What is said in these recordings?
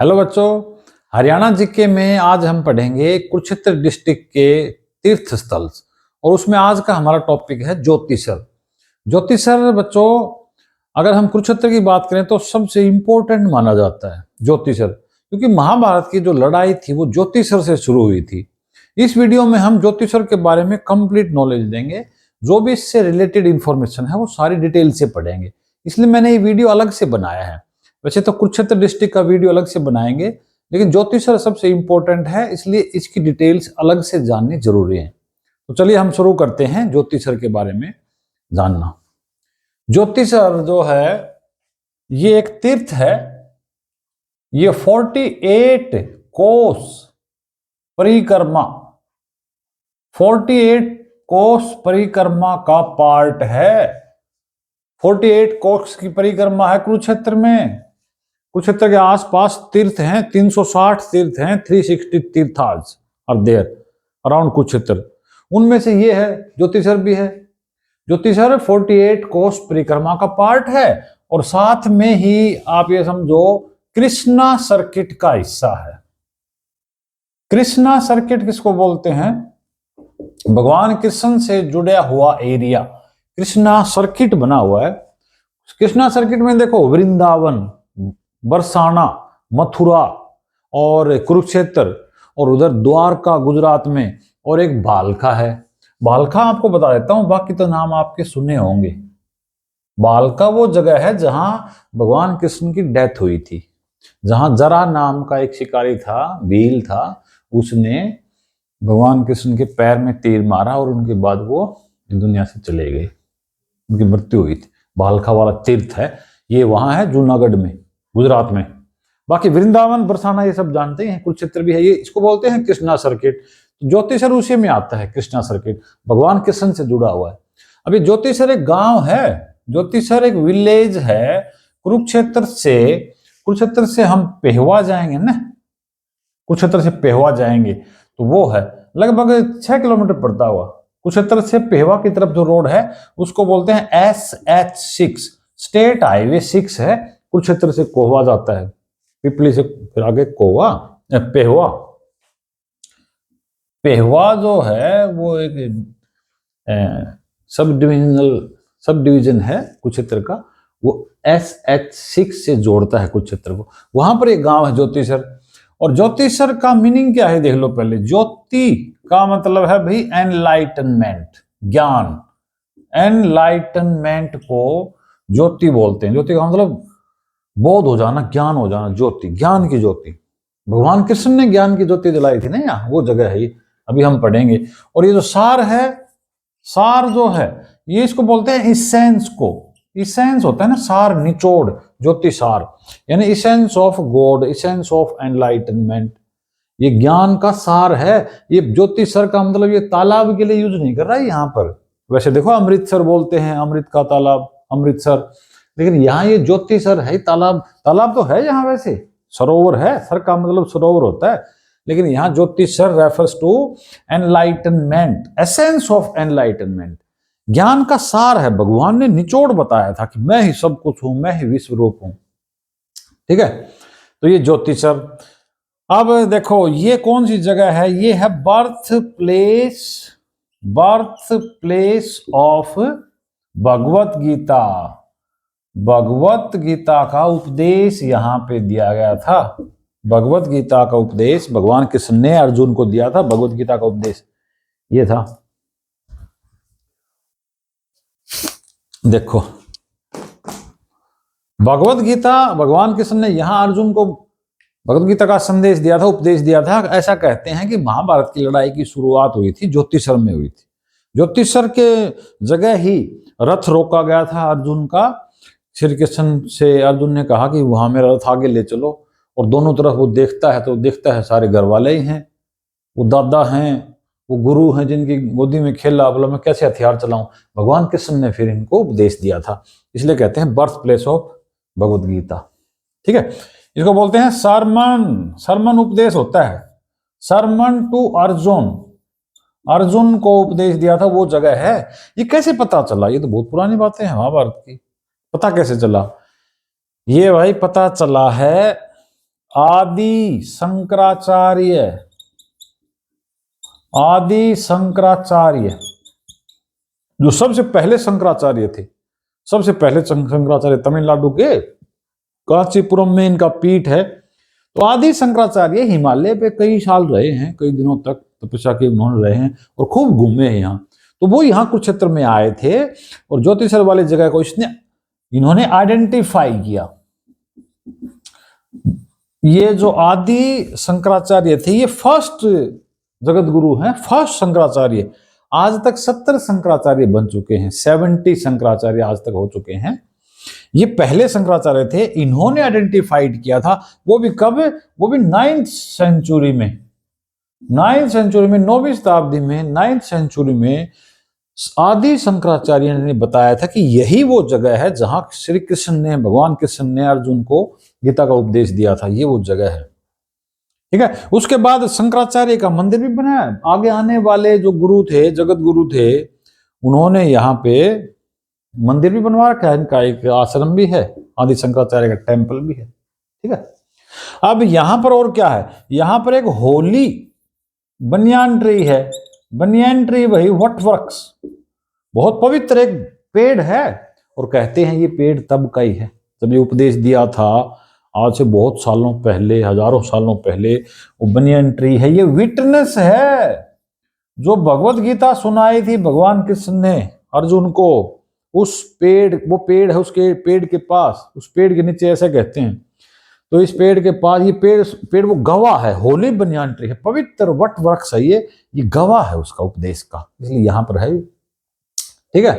Hello बच्चों, Haryana GK में आज हम पढ़ेंगे कुरुक्षेत्र डिस्ट्रिक्ट के तीर्थ स्थल और उसमें आज का हमारा टॉपिक है ज्योतिषर। ज्योतिषर बच्चों, अगर हम कुरुक्षेत्र की बात करें तो सबसे इंपॉर्टेंट माना जाता है ज्योतिषर, क्योंकि महाभारत की जो लड़ाई थी वो ज्योतिषर से शुरू हुई थी। इस वीडियो में हम ज्योतिषर के बारे में कंप्लीट नॉलेज देंगे, जो भी इससे रिलेटेड इंफॉर्मेशन है वो सारी डिटेल से पढ़ेंगे, इसलिए मैंने ये वीडियो अलग से बनाया है। वैसे तो कुरुक्षेत्र डिस्ट्रिक्ट का वीडियो अलग से बनाएंगे, लेकिन ज्योतिषर सबसे इंपॉर्टेंट है, इसलिए इसकी डिटेल्स अलग से जाननी जरूरी है। तो चलिए हम शुरू करते हैं ज्योतिषर के बारे में जानना। ज्योतिषर जो है ये एक तीर्थ है। ये 48 कोस परिक्रमा 48 कोस परिक्रमा का पार्ट है। 48 कोस की परिक्रमा है कुरुक्षेत्र में। कुरुक्षेत्र के आसपास तीर्थ हैं, 360 तीर्थ हैं, 360 तीर्थाज आर देयर अराउंड कुरुक्षेत्र। उनमें से ये है ज्योतिषर भी है। ज्योतिषर 48 कोस परिक्रमा का पार्ट है और साथ में ही आप ये समझो कृष्णा सर्किट का हिस्सा है। कृष्णा सर्किट किसको बोलते हैं? भगवान कृष्ण से जुड़ा हुआ एरिया कृष्णा सर्किट बना हुआ है। कृष्णा सर्किट में देखो वृंदावन, बरसाना, मथुरा और कुरुक्षेत्र और उधर द्वारका गुजरात में, और एक भालका है। भालका आपको बता देता हूं, बाकी तो नाम आपके सुने होंगे। भालका वो जगह है जहां भगवान कृष्ण की डेथ हुई थी, जहां जरा नाम का एक शिकारी था, भील था, उसने भगवान कृष्ण के पैर में तीर मारा और उनके बाद वो दुनिया से चले गए, उनकी मृत्यु हुई थी। भालका वाला तीर्थ है ये, वहां है जूनागढ़ में, गुजरात में। बाकी वृंदावन, बरसाना ये सब जानते हैं, कुरुक्षेत्र भी है, ये इसको बोलते हैं कृष्णा सर्किट। ज्योतिषर उसी में आता है, कृष्णा सर्किट भगवान कृष्ण से जुड़ा हुआ है। अभी ज्योतिषर एक गांव है, ज्योतिषर एक विलेज है। कुरुक्षेत्र से हम पेहवा जाएंगे ना, कुरुक्षेत्र से पेहवा जाएंगे तो वो है लगभग 6 किलोमीटर पड़ता हुआ। कुरुक्षेत्र से पेहवा की तरफ जो रोड है उसको बोलते हैं SH6, स्टेट हाईवे 6 है। कुरुक्षेत्र से कोहवा जाता है, पिपली से फिर आगे कोहवा, पेहवा। पेहवा जो है वो एक सब डिवीजन है कुरुक्षेत्र का, वो SH6 से जोड़ता है कुरुक्षेत्र को। वहां पर एक गांव है ज्योतिषर। और ज्योतिषर का मीनिंग क्या है देख लो पहले। ज्योति का मतलब है भाई एनलाइटनमेंट, ज्ञान। एनलाइटनमेंट को ज्योति बोलते हैं। ज्योति का मतलब बोध हो जाना, ज्ञान हो जाना, ज्योति, ज्ञान की ज्योति। भगवान कृष्ण ने ज्ञान की ज्योति जलाई थी ना, यहाँ वो जगह है ये, अभी हम पढ़ेंगे। और ये जो सार है, सार जो है ये इसको बोलते हैं इसेंस को। इसेंस होता है ना सार, निचोड़, ज्योति सार, यानी essence of God, essence of enlightenment. ये ज्ञान का सार है। ये ज्योतिषर का मतलब ये तालाब के लिए यूज नहीं कर रहा है यहाँ पर। वैसे देखो अमृतसर बोलते हैं, अमृत का तालाब, अमृतसर, लेकिन यहाँ ये ज्योतिषर है। तालाब, तालाब तो है यहाँ, वैसे सरोवर है, सर का मतलब सरोवर होता है, लेकिन यहाँ ज्योतिषर refers to enlightenment, essence of enlightenment. ज्ञान का सार है। भगवान ने निचोड़ बताया था कि मैं ही सब कुछ हूं, मैं ही विश्व रूप हूं। ठीक है, तो ये ज्योतिषर। अब देखो ये कौन सी जगह है? ये है birth place of Bhagavad Gita. Bhagavad Gita का उपदेश यहां पे दिया गया था। भगवत गीता का उपदेश भगवान कृष्ण ने अर्जुन को दिया था। भगवत गीता का उपदेश ये था। देखो भगवत गीता, भगवान कृष्ण ने यहां अर्जुन को भगवत गीता का संदेश दिया था, उपदेश दिया था। ऐसा कहते हैं कि महाभारत की लड़ाई की शुरुआत हुई थी ज्योतिषर में हुई थी। ज्योतिषर के जगह ही रथ रोका गया था अर्जुन का। श्री कृष्ण से अर्जुन ने कहा कि वहां मेरा रथ आगे ले चलो, और दोनों तरफ वो देखता है तो देखता है सारे घर वाले ही हैं, वो दादा हैं, वो गुरु हैं जिनकी गोदी में खेला, बोला मैं कैसे हथियार चलाऊं। भगवान कृष्ण ने फिर इनको उपदेश दिया था, इसलिए कहते हैं birth place of Bhagavad Gita. ठीक है, इसको बोलते हैं सरमन। सरमन उपदेश होता है, सरमन टू अर्जुन। अर्जुन को उपदेश दिया था वो जगह है। ये कैसे पता चला? ये तो बहुत पुरानी बातें हैं महाभारत की। पता कैसे चला? ये भाई पता चला है आदि शंकराचार्य, आदि शंकराचार्य जो सबसे पहले शंकराचार्य थे, सबसे पहले शंकराचार्य तमिलनाडु के कांचीपुरम में इनका पीठ है। तो आदि शंकराचार्य हिमालय पे कई साल रहे हैं, कई दिनों तक तपस्या के उन्होंने रहे हैं और खूब घूमे हैं यहाँ। तो वो यहाँ कुरुक्षेत्र में आए थे और ज्योतिषर वाली जगह को इन्होंने आइडेंटिफाई किया। ये जो आदि शंकराचार्य थे ये फर्स्ट जगत गुरु हैं, फर्स्ट शंकराचार्य। आज तक 70 शंकराचार्य बन चुके हैं, 70 शंकराचार्य आज तक हो चुके हैं। ये पहले शंकराचार्य थे, इन्होंने आइडेंटिफाइड किया था। वो भी कब? वो भी 9th सेंचुरी में, 9th सेंचुरी में, 9वीं शताब्दी में, 9th सेंचुरी में आदि शंकराचार्य ने बताया था कि यही वो जगह है जहां श्री कृष्ण ने, भगवान कृष्ण ने अर्जुन को गीता का उपदेश दिया था। ये वो जगह है, ठीक है। उसके बाद शंकराचार्य का मंदिर भी बनाया। आगे आने वाले जो गुरु थे, जगत गुरु थे, उन्होंने यहाँ पे मंदिर भी बनवा रखा है। इनका एक आश्रम भी है, आदि शंकराचार्य का टेम्पल भी है, ठीक है। अब यहां पर और क्या है? यहां पर एक होली बनियान ट्री है। बनियान ट्री वही वटवृक्ष, बहुत पवित्र एक पेड़ है। और कहते हैं ये पेड़ तब का ही है जब ये उपदेश दिया था, आज से बहुत सालों पहले, हजारों सालों पहले। वो बनियान ट्री है, ये विटनेस है जो भगवत गीता सुनाई थी भगवान कृष्ण ने अर्जुन को। उस पेड़, वो पेड़ है, उसके पेड़ के पास, उस पेड़ के नीचे, ऐसे कहते हैं। तो इस पेड़ के पास ये पेड़ वो गवाह है, होली बनियान ट्री है, पवित्र वट वृक्ष है ये गवाह है उसका उपदेश का, इसलिए यहां पर है, ठीक है।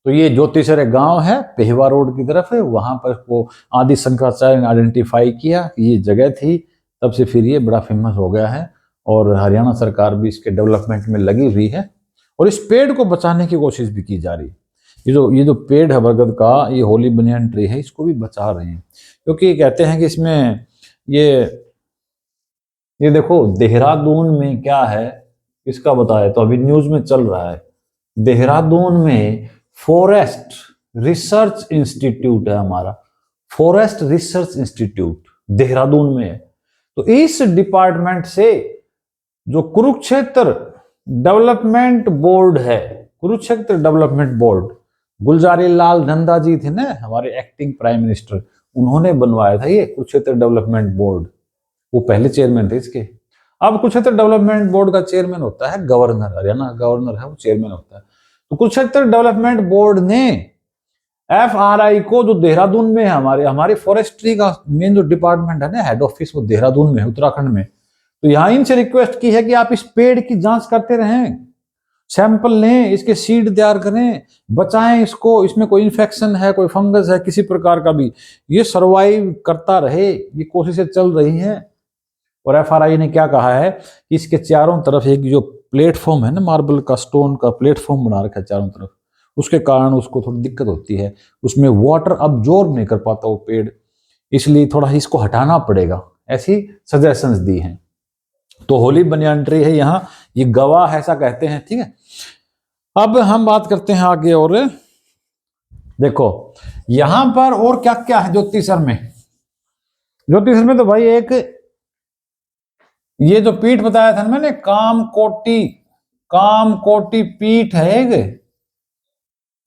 तो ये ज्योतिषर गांव है, पेहवा रोड की तरफ है, वहां पर वो आदि शंकराचार्य ने आइडेंटिफाई किया कि ये जगह थी। तब से फिर ये बड़ा फेमस हो गया है और हरियाणा सरकार भी इसके डेवलपमेंट में लगी हुई है और इस पेड़ को बचाने की कोशिश भी की जा रही है। ये जो पेड़ है बरगद का, ये होली बनियान ट्री है, इसको भी बचा रहे हैं क्योंकि कहते हैं कि इसमें ये देखो देहरादून में क्या है, इसका बताया तो अभी न्यूज में चल रहा है। देहरादून में फॉरेस्ट रिसर्च इंस्टीट्यूट है हमारा, फॉरेस्ट रिसर्च इंस्टीट्यूट देहरादून में है। तो इस डिपार्टमेंट से जो कुरुक्षेत्र डेवलपमेंट बोर्ड है, कुरुक्षेत्र डेवलपमेंट बोर्ड, गुलजारी लाल नंदा जी थे ना हमारे एक्टिंग प्राइम मिनिस्टर, उन्होंने बनवाया था ये कुरुक्षेत्र डेवलपमेंट बोर्ड। वो पहले चेयरमैन थे इसके। अब कुरुक्षेत्र डेवलपमेंट बोर्ड का चेयरमैन होता है गवर्नर, हरियाणा गवर्नर है वो चेयरमैन होता है। तो कुरुक्षेत्र डेवलपमेंट बोर्ड ने FRI को, जो देहरादून में है, हमारे फॉरेस्ट्री का मेन जो डिपार्टमेंट है ना, हेड ऑफिस, वो देहरादून में है, उत्तराखंड में। तो यहां इनसे रिक्वेस्ट की है कि आप इस पेड़ की जांच करते रहें, सैंपल लें, इसके सीड तैयार करें, बचाएं इसको, इसमें कोई इन्फेक्शन है, कोई फंगस है, किसी प्रकार का भी, ये सर्वाइव करता रहे, ये कोशिशें चल रही हैं। और FRI ने क्या कहा है कि इसके चारों तरफ एक जो प्लेटफॉर्म है ना, मार्बल का, स्टोन का प्लेटफॉर्म बना रखा है चारों तरफ, उसके कारण उसको थोड़ी दिक्कत होती है, उसमें वाटर अब्जॉर्ब नहीं कर पाता वो पेड़, इसलिए थोड़ा इसको हटाना पड़ेगा, ऐसी सजेशंस दी हैं। तो होली बनियान ट्री है यहाँ, ये गवाह ऐसा कहते हैं, ठीक है। अब हम बात करते हैं आगे, और देखो यहां पर और क्या क्या है ज्योतिषर में। ज्योतिषर में तो भाई एक ये जो पीठ बताया था ना मैंने, कामकोटि पीठ है, एक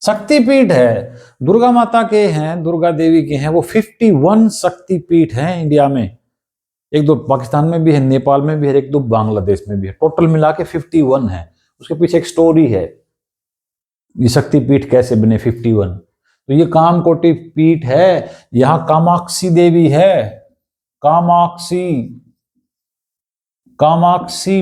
शक्ति पीठ है, दुर्गा माता के हैं, दुर्गा देवी के हैं, वो 51 शक्ति पीठ हैं इंडिया में। एक दो पाकिस्तान में भी है, नेपाल में भी है, एक दो बांग्लादेश में भी है, टोटल मिला के 51 है। उसके पीछे एक स्टोरी है, ये शक्ति पीठ कैसे बने 51। तो ये कामकोटि पीठ है, यहां कामाक्षी देवी है, कामाक्षी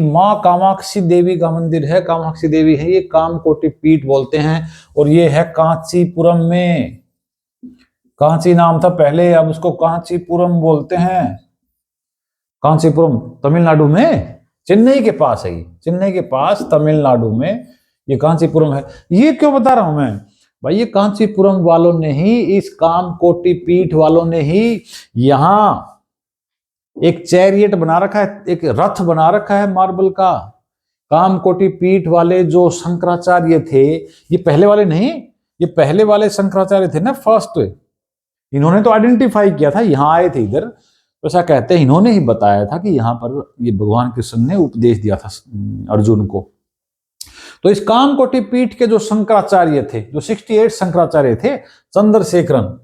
माँ कामाक्षी देवी का मंदिर है, कामाक्षी देवी है, ये कामकोटि पीठ बोलते हैं। और ये है कांचीपुरम में, कांची नाम था पहले, अब उसको कांचीपुरम बोलते हैं। कांचीपुरम तमिलनाडु में, चेन्नई के पास है, चेन्नई के पास तमिलनाडु में ये कांचीपुरम है। ये क्यों बता रहा हूं मैं भाई, ये कांचीपुरम वालों ने ही, इस कामकोटि पीठ वालों ने ही यहां एक चैरियट बना रखा है, एक रथ बना रखा है मार्बल का। कामकोटि पीठ वाले जो शंकराचार्य थे, ये पहले वाले नहीं, ये पहले वाले शंकराचार्य थे ना, फर्स्ट, इन्होंने तो आइडेंटिफाई किया था, यहां आए थे इधर, तो ऐसा कहते हैं इन्होंने ही बताया था कि यहाँ पर ये भगवान कृष्ण ने उपदेश दिया था अर्जुन को। तो इस कामकोटि पीठ के जो शंकराचार्य थे, जो 68 शंकराचार्य थे, चंद्रशेखरन,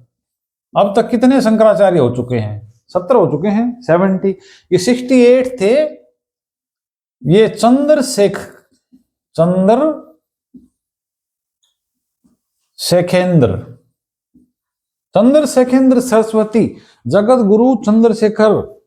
अब तक कितने शंकराचार्य हो चुके हैं? 70 हो चुके हैं, 70। ये 68 थे। ये चंद्रशेखेंद्र सरस्वती, जगत गुरु चंद्रशेखर,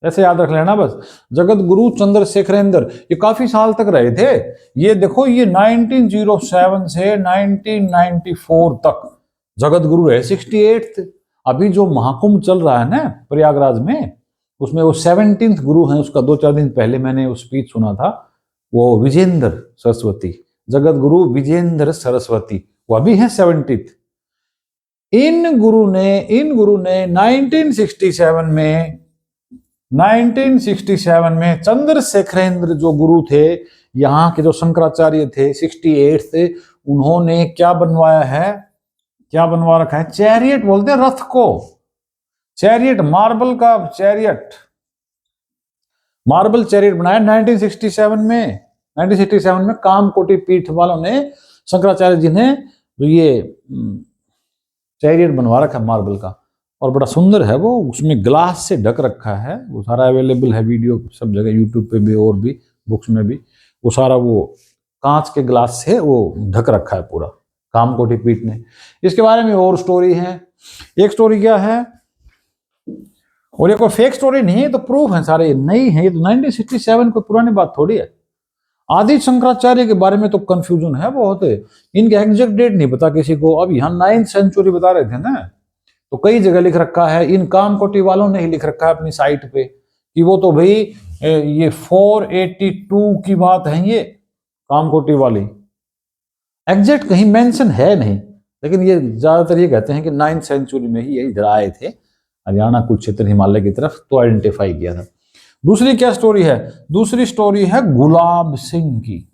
ऐसे याद रख लेना बस, जगत गुरु चंद्रशेखरेंद्र, ये काफी साल तक रहे थे। ये देखो, ये 1907 से 1994 तक जगत गुरु रहे, 68। अभी जो महाकुंभ चल रहा है ना प्रयागराज में, उसमें वो 17th गुरु हैं, उसका 2-4 दिन पहले मैंने वो स्पीच सुना था। वो विजेंद्र सरस्वती, जगत गुरु विजेंद्र सरस्वती, वो अभी हैं 70th। इन गुरु ने 1967 में चंद्रशेखरेंद्र जो गुरु थे, यहाँ के जो शंकराचार्य थे 68 थे, उन्होंने क्या बनवाया है, क्या बनवा रखा है? चैरियट बोलते हैं रथ को, चैरियट, मार्बल का चैरियट, मार्बल चैरियट बनाया 1967 में कामकोटि पीठ वालों ने, शंकराचार्य जी ने ये चैरियट बनवा रखा मार्बल का, और बड़ा सुंदर है वो। उसमें ग्लास से ढक रखा है, वो सारा अवेलेबल है, वीडियो सब जगह, यूट्यूब पे भी और भी बुक्स में भी, वो सारा वो कांच के ग्लास से वो ढक रखा है पूरा, कामकोटि पीठ ने। इसके बारे में और स्टोरी है। एक स्टोरी क्या है, और ये कोई फेक स्टोरी नहीं है, तो प्रूफ है सारे, नई है ये तो, 1967 कोई पुरानी बात थोड़ी है। आदि शंकराचार्य के बारे में तो कंफ्यूजन है बहुत, इनके एग्जैक्ट डेट नहीं पता किसी को। अब यहाँ 9th सेंचुरी बता रहे थे ना, तो कई जगह लिख रखा है, इन कामकोटि वालों ने ही लिख रखा है अपनी साइट पे कि वो तो भाई ये 482 की बात है, ये कामकोटि वाली। एग्जैक्ट कहीं मेंशन है नहीं, लेकिन ये ज्यादातर ये कहते हैं कि 9th सेंचुरी में ही ये इधर आए थे, हरियाणा कुछ क्षेत्र हिमालय की तरफ, तो आइडेंटिफाई किया था। दूसरी क्या स्टोरी है? दूसरी स्टोरी है गुलाब सिंह की।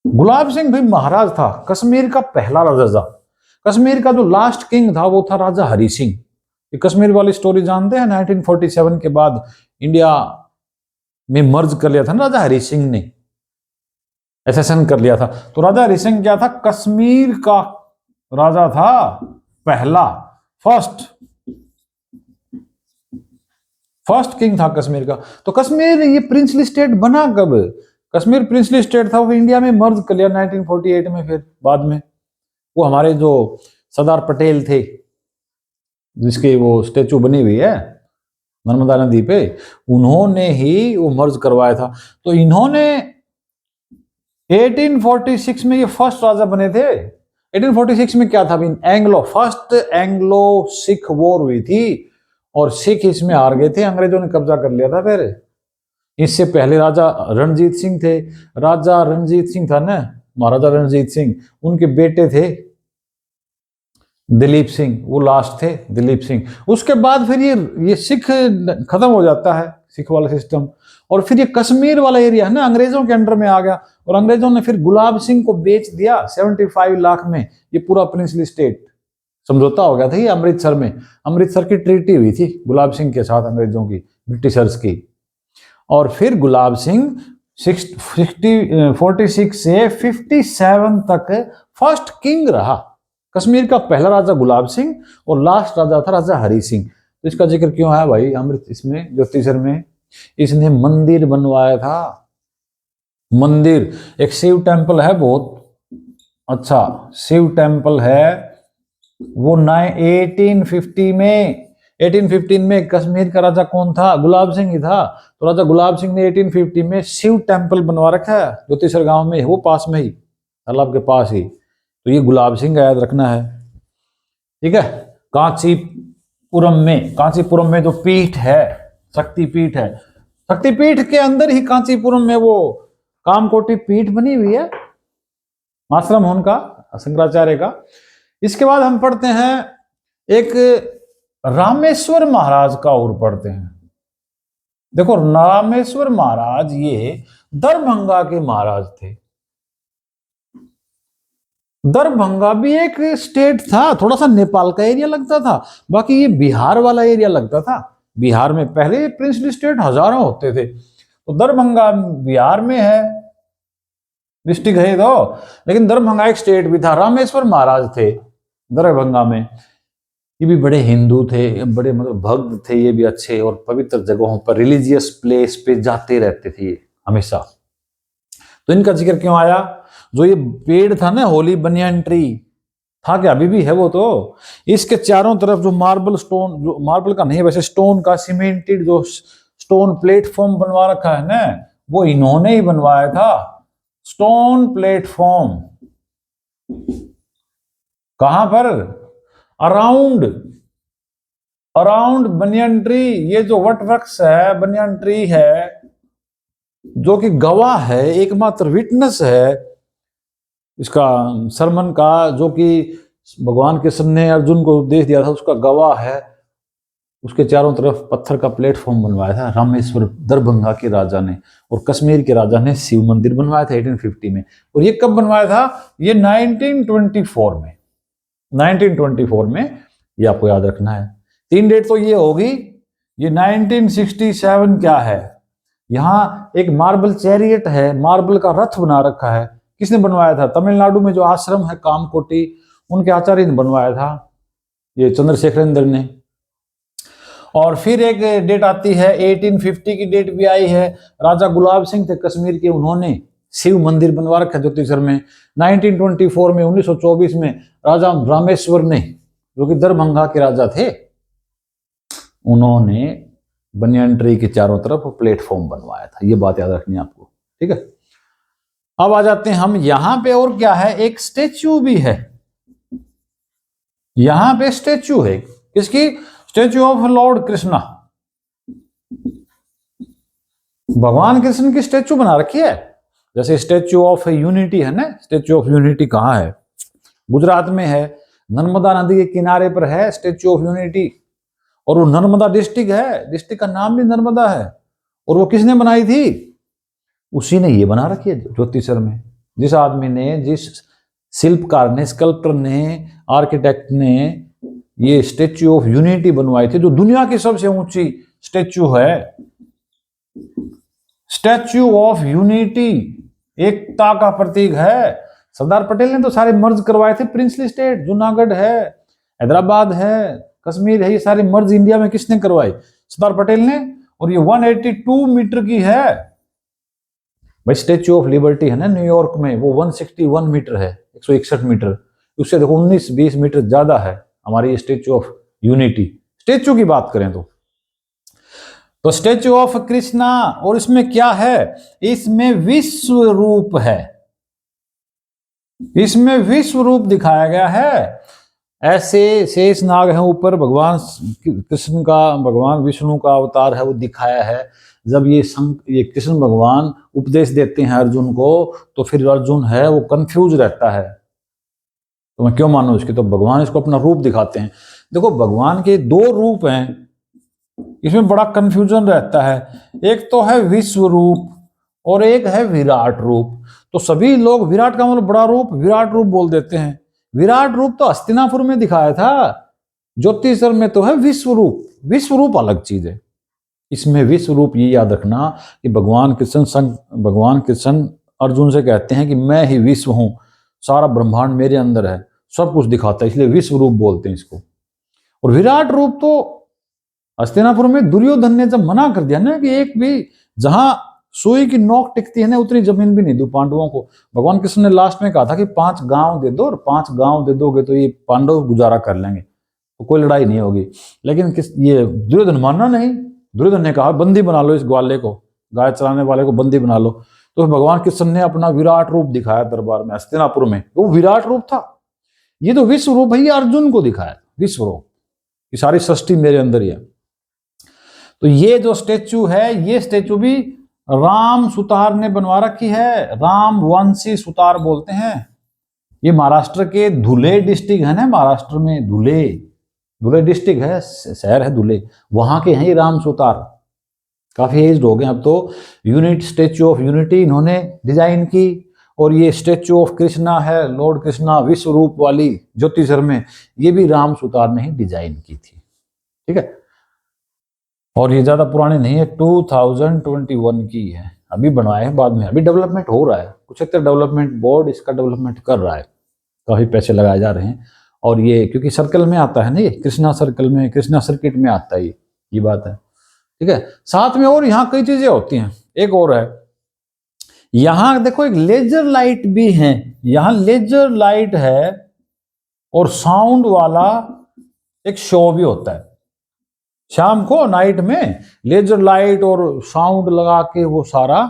गुलाब सिंह भाई महाराज था, कश्मीर का पहला राजा था। कश्मीर का जो लास्ट किंग था वो था राजा हरि सिंह। ये कश्मीर वाली स्टोरी जानते हैं? 1947 के बाद इंडिया में मर्ज कर लिया था ना राजा हरि सिंह ने, एसेसन कर लिया था। तो राजा हरि सिंह क्या था? कश्मीर का राजा था, पहला, फर्स्ट किंग था कश्मीर का। तो कश्मीर ये प्रिंसली स्टेट बना कब? कश्मीर प्रिंसली स्टेट था, वो इंडिया में मर्ज कर लिया 1948 में। फिर बाद में वो हमारे जो सरदार पटेल थे, जिसके वो स्टेचू बनी हुई है नर्मदा नदी पे, उन्होंने ही वो मर्ज करवाया था। तो इन्होंने 1846 में ये फर्स्ट राजा बने थे। 1846 में क्या था? फर्स्ट एंग्लो सिख वॉर हुई थी, और सिख इसमें हार गए थे, अंग्रेजों ने कब्जा कर लिया था। फिर इससे पहले राजा रणजीत सिंह थे। राजा रणजीत सिंह था ना, महाराजा रणजीत सिंह, उनके बेटे थे दिलीप सिंह, वो लास्ट थे दिलीप सिंह। उसके बाद फिर ये सिख खत्म हो जाता है, सिख वाला सिस्टम, और फिर ये कश्मीर वाला एरिया है ना अंग्रेजों के अंडर में आ गया, और अंग्रेजों ने फिर गुलाब सिंह को बेच दिया 75 लाख में। ये पूरा प्रिंसली स्टेट समझौता हो गया था ये अमृतसर में, अमृतसर की ट्रीटी हुई थी गुलाब सिंह के साथ अंग्रेजों की, ब्रिटिशर्स की। और फिर गुलाब सिंह 46 से 57 तक फर्स्ट किंग रहा। कश्मीर का पहला राजा गुलाब सिंह, और लास्ट राजा था राजा हरि सिंह। तो इसका जिक्र क्यों है भाई? अमृत इसमें ज्योतिषर में इसने मंदिर बनवाया था। मंदिर, एक शिव टेम्पल है, बहुत अच्छा शिव टेम्पल है, वो 1815 में कश्मीर का राजा कौन था? गुलाब सिंह ही था। तो राजा गुलाब सिंह ने 1850 में शिव टेम्पल बनवा रखा है ज्योतिषर गांव में, वो पास में ही, तालाब के पास ही। तो ये गुलाब सिंह का याद रखना है, ठीक है। कांचीपुरम में जो पीठ है, शक्तिपीठ है, शक्तिपीठ के अंदर ही कांचीपुरम में वो कामकोटि पीठ बनी हुई है, आश्रम उनका शंकराचार्य का। इसके बाद हम पढ़ते हैं एक रामेश्वर महाराज का, और पढ़ते हैं। देखो रामेश्वर महाराज ये दरभंगा के महाराज थे। दरभंगा भी एक स्टेट था, थोड़ा सा नेपाल का एरिया लगता था, बाकी ये बिहार वाला एरिया लगता था। बिहार में पहले प्रिंसली स्टेट हजारों होते थे, तो दरभंगा बिहार में है, डिस्ट्रिक्ट है तो, लेकिन दरभंगा एक स्टेट भी था। रामेश्वर महाराज थे दरभंगा में, ये भी बड़े हिंदू थे, बड़े मतलब भक्त थे ये भी अच्छे, और पवित्र जगहों पर रिलीजियस प्लेस पे जाते रहते थे हमेशा। तो इनका जिक्र क्यों आया? जो ये पेड़ था ना होली बनियान ट्री था, क्या अभी भी है वो, तो इसके चारों तरफ जो मार्बल स्टोन, जो मार्बल का नहीं वैसे स्टोन का सीमेंटेड जो स्टोन प्लेटफॉर्म बनवा रखा है ना, वो इन्होंने ही बनवाया था। स्टोन प्लेटफॉर्म कहां पर? Around banyan tree. ये जो वट वृक्ष है, बनियान ट्री है, जो कि गवाह है, एकमात्र विटनेस है इसका सरमन का, जो कि भगवान कृष्ण ने अर्जुन को उपदेश दिया था, उसका गवाह है। उसके चारों तरफ पत्थर का प्लेटफॉर्म बनवाया था रामेश्वर दरभंगा के राजा ने, और कश्मीर के राजा ने शिव मंदिर बनवाया था 1850 में। और ये कब बनवाया था? ये 1924 में, 1924 में, ये आपको याद रखना है। 3 डेट तो ये होगी। ये 1967 क्या है, यहां एक मार्बल चैरियट है, मार्बल का रथ बना रखा है। किसने बनवाया था? तमिलनाडु में जो आश्रम है कामकोटी, उनके आचार्य ने बनवाया था, ये चंद्रशेखरेंद्र ने। और फिर एक डेट आती है 1850 की डेट भी आई है, राजा गुलाब सिंह थे कश्मीर के, उन्होंने शिव मंदिर बनवा रखा ज्योतिषर में। 1924 में, 1924 में राजा रामेश्वर ने, जो कि दरभंगा के राजा थे, उन्होंने बनियान ट्री के चारों तरफ प्लेटफॉर्म बनवाया था। ये बात याद रखनी है आपको, ठीक है। अब आ जाते हैं हम यहां पे, और क्या है, एक स्टेच्यू भी है। यहां पे स्टेच्यू है, किसकी? Statue of Lord Krishna. भगवान कृष्ण की स्टेच्यू बना रखी है। जैसे स्टेच्यू ऑफ यूनिटी है ना, स्टेच्यू ऑफ यूनिटी कहां है? गुजरात में है, नर्मदा नदी के किनारे पर है स्टेच्यू ऑफ यूनिटी। और वो नर्मदा डिस्ट्रिक्ट है, डिस्ट्रिक्ट का नाम भी नर्मदा है। और वो किसने बनाई थी? उसी ने ये बना रखी है ज्योतिषर में। जिस आदमी ने, जिस शिल्पकार ने, स्कल्प्टर ने, आर्किटेक्ट ने ये स्टेच्यू ऑफ यूनिटी बनवाई थी, जो दुनिया की सबसे ऊंची स्टेच्यू है। स्टैच्यू ऑफ यूनिटी एकता का प्रतीक है। सरदार पटेल ने तो सारे मर्ज करवाए थे प्रिंसली स्टेट, जूनागढ़ है, हैदराबाद है, कश्मीर है, ये सारे मर्ज इंडिया में किसने करवाए? सरदार पटेल ने। और ये 182 मीटर की है भाई। स्टेच्यू ऑफ लिबर्टी है ना न्यूयॉर्क में, वो 161 मीटर है, 161 मीटर। उससे देखो 19-20 मीटर ज्यादा है हमारी ये स्टेच्यू ऑफ यूनिटी। स्टेच्यू की बात करें तो स्टेच्यू ऑफ कृष्णा। और इसमें क्या है? इसमें विश्व रूप है, इसमें विश्व रूप दिखाया गया है। ऐसे शेष नाग है ऊपर, भगवान कृष्ण का, भगवान विष्णु का अवतार है, वो दिखाया है। जब ये कृष्ण भगवान उपदेश देते हैं अर्जुन को, तो फिर अर्जुन है वो कंफ्यूज रहता है। तो मैं क्यों मानूं इसकी? तो भगवान इसको अपना रूप दिखाते हैं। देखो भगवान के 2 रूप हैं, इसमें बड़ा कंफ्यूजन रहता है। एक तो है विश्व रूप और एक है विराट रूप। तो सभी लोग विराट का मतलब बड़ा रूप, विराट रूप बोल देते हैं। विराट रूप तो हस्तिनापुर में दिखाया था, ज्योतिषर में तो है विश्व रूप। विश्व रूप अलग चीज है। इसमें विश्व रूप ये याद रखना कि भगवान कृष्ण अर्जुन से कहते हैं कि मैं ही विश्व हूं, सारा ब्रह्मांड मेरे अंदर है, सब कुछ दिखाता है, इसलिए विश्व रूप बोलते हैं इसको। और विराट रूप तो हस्तिनापुर में दुर्योधन ने जब मना कर दिया ना कि एक भी जहां सुई की नोक टिकती है ना उतनी जमीन भी नहीं दो पांडवों को, भगवान कृष्ण ने लास्ट में कहा था कि 5 गांव दे दो, और 5 गांव दे दोगे तो ये पांडव गुजारा कर लेंगे, तो कोई लड़ाई नहीं होगी। लेकिन ये दुर्योधन मानना नहीं। दुर्योधन ने कहा बंदी बना लो इस ग्वाले को, गाय चलाने वाले को बंदी बना लो। तो भगवान कृष्ण ने अपना विराट रूप दिखाया दरबार में हस्तिनापुर में, वो विराट रूप था। ये तो विश्व रूप है, ये अर्जुन को दिखाया विश्व रूप, ये सारी सृष्टि मेरे अंदर ही है। तो ये जो स्टेच्यू है, ये स्टेच्यू भी राम सुतार ने बनवा रखी है। राम वंशी सुतार बोलते हैं। ये महाराष्ट्र के धुले डिस्ट्रिक्ट है ना, महाराष्ट्र में धुले डिस्ट्रिक्ट है, शहर है धुले, वहां के हैं ये राम सुतार। काफी एज्ड हो गए अब तो। स्टेच्यू ऑफ यूनिटी इन्होंने डिजाइन की। और ये स्टेच्यू ऑफ कृष्णा है, लॉर्ड कृष्णा विश्व रूप वाली ज्योतिषर में, ये भी राम सुतार ने ही डिजाइन की थी। ठीक है। और ये ज्यादा पुरानी नहीं है, 2021 की है, अभी बनवाए हैं बाद में, अभी डेवलपमेंट हो रहा है। कुरुक्षेत्र डेवलपमेंट बोर्ड इसका डेवलपमेंट कर रहा है, काफी पैसे लगाए जा रहे हैं। और ये क्योंकि सर्कल में आता है ना, ये कृष्णा सर्कल में, कृष्णा सर्किट में आता है ये बात है, ठीक है। साथ में और यहाँ कई चीजें होती हैं, एक और है, यहाँ देखो एक लेजर लाइट भी है, यहाँ लेजर लाइट है और साउंड वाला एक शो भी होता है शाम को, नाइट में लेजर लाइट और साउंड लगा के वो सारा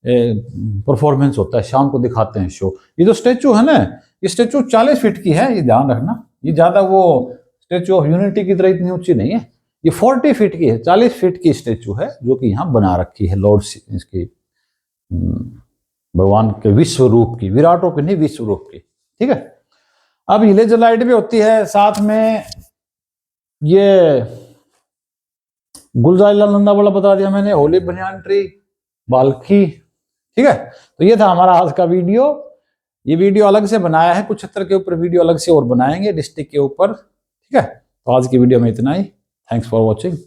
परफॉर्मेंस होता है, शाम को दिखाते हैं शो। ये जो स्टेचू है ना, ये स्टेचू 40 फीट की है, ये ध्यान रखना, ये ज्यादा वो स्टेचू ऑफ यूनिटी की तरह इतनी ऊंची नहीं है, ये 40 फीट की है, 40 फीट की स्टेचू है जो कि यहाँ बना रखी है लॉर्ड इसकी, भगवान के विश्व रूप की, विराट रूप की नहीं, विश्व रूप की, ठीक है। अब ये लेजर लाइट भी होती है, साथ में ये गुलजार लाल नंदा वाला बता दिया मैंने, होली बनियान ट्री, बाल्खी, ठीक है। तो ये था हमारा आज का वीडियो, ये वीडियो अलग से बनाया है, कुरुक्षेत्र के ऊपर वीडियो अलग से और बनाएंगे, डिस्ट्रिक्ट के ऊपर, ठीक है। तो आज की वीडियो में इतना ही, थैंक्स फॉर वॉचिंग।